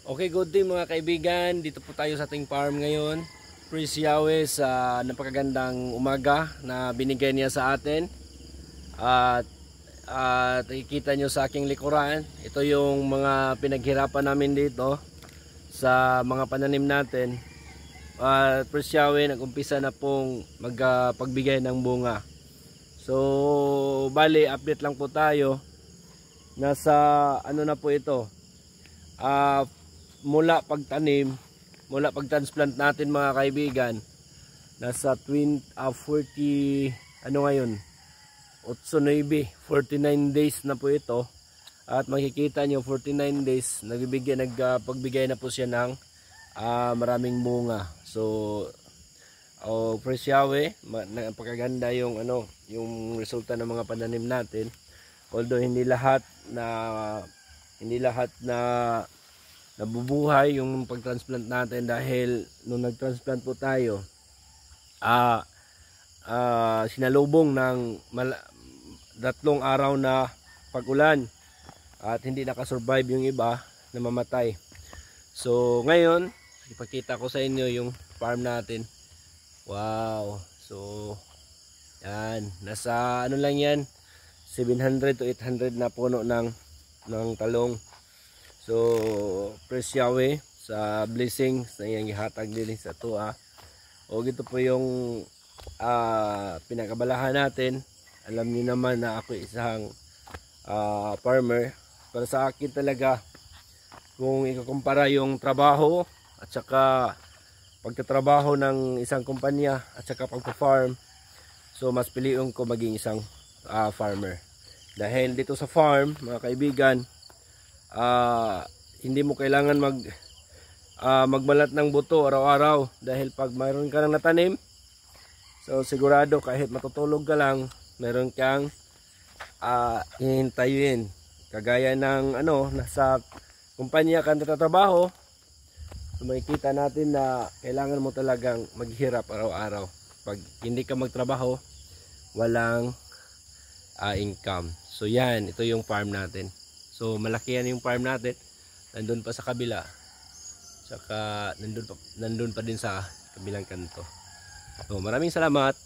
Okay, good day mga kaibigan. Dito po tayo sa ating farm ngayon. Praise Yahweh sa napakagandang umaga na binigay niya sa atin. At nakikita nyo sa aking likuran, ito yung mga pinaghirapan namin dito sa mga pananim natin. Praise Yahweh, nag-umpisa na pong magpagbigay ng bunga. So, bali, update lang po tayo. Nasa ano na po ito. Mula pagtransplant natin mga kaibigan, nasa 40 ano ngayon 8-9 49 days na po ito. At makikita nyo 49 days nagpagbigay na po siya ng maraming bunga. So praise Yahweh, napakaganda yung yung resulta ng mga pananim natin. Although hindi lahat na nabubuhay yung pagtransplant natin, dahil nung nagtransplant po tayo sinalubong ng 3 araw na pag-ulan at hindi nakasurvive yung iba, na mamatay. So ngayon ipakita ko sa inyo yung farm natin. Wow, so yan, nasa ano lang yan, 700 to 800 na puno ng talong. So, praise Yahweh sa blessings na iyang ihatag din sa tuwa. O gito po yung pinakabalahan natin. Alam niyo naman na ako isang farmer. Para sa akin talaga, kung ikukumpara yung trabaho at saka pagtatrabaho ng isang kumpanya at saka pagpa-farm, so mas piliin ko maging isang farmer. Dahil dito sa farm, mga kaibigan, hindi mo kailangan magbalat ng buto araw-araw, dahil pag mayroon ka ng natanim, so sigurado kahit matutulog ka lang, mayroon kang hihintayin. Kagaya ng nasa kumpanya ka natatrabaho, so makikita natin na kailangan mo talagang maghirap araw-araw. Pag hindi ka magtrabaho, walang income. So yan, ito yung farm natin. So malaki yan yung farm natin. Nandun pa sa kabila. Saka nandun pa din sa kabilang kanto. So maraming salamat.